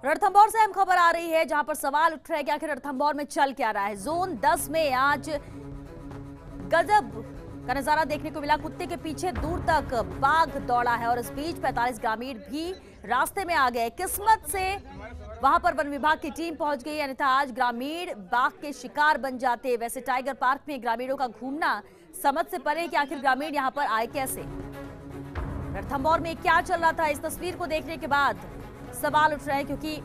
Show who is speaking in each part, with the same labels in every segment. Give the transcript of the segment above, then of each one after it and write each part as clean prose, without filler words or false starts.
Speaker 1: रणथंभौर से अहम खबर आ रही है, जहां पर सवाल उठ रहे हैं कि आखिर रणथंभौर में चल क्या रहा है। जोन 10 में आज गजब का नजारा देखने को मिला। कुत्ते के पीछे दूर तक बाघ दौड़ा है और इस बीच 45 ग्रामीण भी रास्ते में आ गए। किस्मत से वहां पर वन विभाग की टीम पहुंच गई, अन्यथा आज ग्रामीण बाघ के शिकार बन जाते। वैसे टाइगर पार्क में ग्रामीणों का घूमना समझ से परे कि आखिर ग्रामीण यहां पर आए कैसे, रणथंभौर में क्या चल रहा था। इस तस्वीर को देखने के बाद सवाल उठ रहे हैं, क्योंकि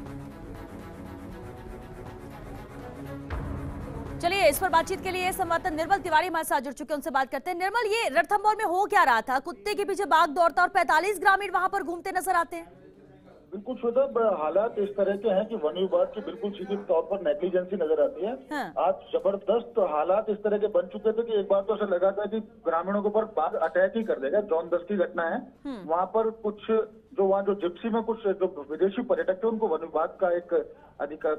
Speaker 1: चलिए इस पर बातचीत के लिए संवाददाता निर्मल तिवारी हमारे साथ जुड़ चुके हैं, उनसे बात करते हैं। निर्मल, ये रणथंभौर में हो क्या रहा था? कुत्ते के पीछे बाघ दौड़ता और 45 ग्रामीण वहां पर घूमते नजर आते हैं।
Speaker 2: बिल्कुल श्वेता, हालात इस तरह के हैं कि वन विभाग की बिल्कुल सीधे तौर पर नेग्लिजेंसी नजर आती है।
Speaker 1: हाँ।
Speaker 2: आज जबरदस्त हालात इस तरह के बन चुके थे कि एक बार तो ऐसा लगा था कि ग्रामीणों के ऊपर बाघ अटैक ही कर देगा। जोन 10 की घटना है। वहां पर कुछ जो जिप्सी में कुछ जो विदेशी पर्यटक थे, उनको वन विभाग का एक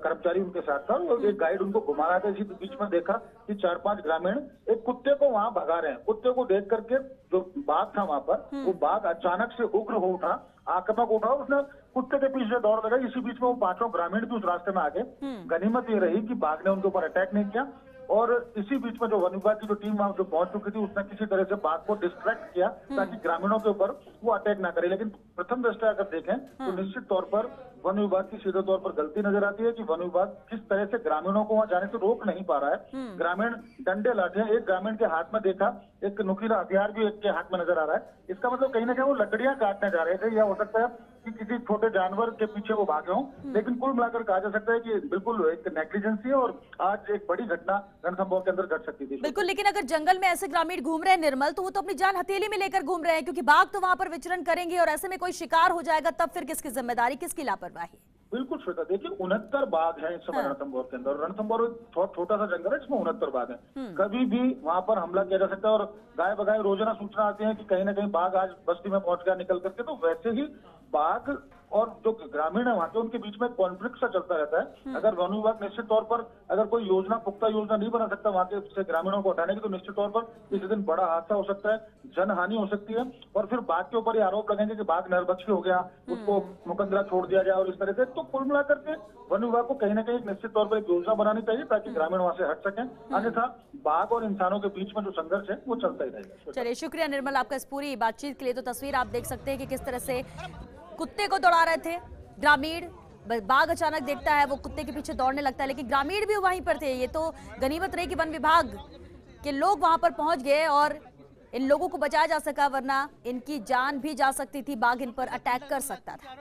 Speaker 2: कर्मचारी उनके साथ था और एक गाइड उनको घुमा रहा था। इसी बीच में देखा कि 4-5 ग्रामीण एक कुत्ते को वहां भगा रहे हैं। कुत्ते को देख करके जो बाघ था वहां पर, वो बाघ अचानक से उग्र हो उठा, आक्रामक उठा, उसने कुत्ते के पीछे दौड़ लगा। इसी बीच में वो 5 ग्रामीण भी उस रास्ते में आ गए। गनीमत ये रही कि बाघ ने उनके ऊपर अटैक नहीं किया और इसी बीच में जो वन विभाग की जो टीम वहां जो पहुंच चुकी थी, उसने किसी तरह से बाघ को डिस्ट्रैक्ट किया ताकि ग्रामीणों के ऊपर वो अटैक ना करे। लेकिन प्रथम दृष्टया अगर देखें तो निश्चित तौर पर वन विभाग की सीधे तौर पर गलती नजर आती है कि वन विभाग किस तरह से ग्रामीणों को वहां जाने से रोक नहीं पा रहा है। ग्रामीण डंडे लाठियां, एक ग्रामीण के हाथ में देखा एक नुकीला हथियार भी एक के हाथ में नजर आ रहा है। इसका मतलब कहीं ना कहीं वो लकड़ियां काटने जा रहे थे, या हो सकता है कि किसी छोटे जानवर के पीछे वो भागे हों। लेकिन कुल मिलाकर कहा जा सकता है कि बिल्कुल एक नेग्लिजेंसी है और आज एक बड़ी घटना रणथंभौर के अंदर घट सकती थी।
Speaker 1: बिल्कुल, लेकिन अगर जंगल में ऐसे ग्रामीण घूम रहे हैं निर्मल, तो वो तो अपनी जान हथेली में लेकर घूम रहे हैं, क्योंकि बाघ तो वहां पर विचरण करेंगे और ऐसे में कोई शिकार हो जाएगा, तब फिर किसकी जिम्मेदारी, किसकी लापरवाही?
Speaker 2: बिल्कुल श्वेता, देखिए 69 बाघ हैं इस समय रणथंभौर के अंदर। रणथंभौर छोटा सा जंगल है जिसमें 69 बाघ हैं। कभी भी वहां पर हमला किया जा सकता है और गाय बगाए रोजाना सूचना आती है कि कहीं ना कहीं बाघ आज बस्ती में पहुंच गया निकल करके। तो वैसे ही बाघ और जो ग्रामीण है वहां के, उनके बीच में कॉन्फ्लिक्ट सा चलता रहता है। अगर वन विभाग निश्चित तौर पर अगर कोई पुख्ता योजना नहीं बना सकता वहां के ग्रामीणों को हटाने की, तो निश्चित तौर पर किसी दिन बड़ा हादसा हो सकता है, जनहानि हो सकती है और फिर बाघ के ऊपर ये आरोप लगेंगे कि बाघ नरभक्षी हो गया, उसको मुकदरा छोड़ दिया जाए और इस तरह से। तो कुल मिलाकर के वन विभाग को कहीं ना कहीं निश्चित तौर पर एक योजना बनानी चाहिए ताकि ग्रामीण वहां से हट सकें, अन्यथा बाघ और इंसानों के बीच में जो संघर्ष है वो चलता ही रहेगा।
Speaker 1: चलिए, शुक्रिया निर्मल आपका इस पूरी बातचीत के लिए। तो तस्वीर आप देख सकते हैं कि किस तरह से कुत्ते को दौड़ा रहे थे ग्रामीण। बाघ अचानक देखता है, वो कुत्ते के पीछे दौड़ने लगता है, लेकिन ग्रामीण भी वहीं पर थे। ये तो गनीमत रही कि वन विभाग के लोग वहां पर पहुंच गए और इन लोगों को बचाया जा सका, वरना इनकी जान भी जा सकती थी, बाघ इन पर अटैक कर सकता था।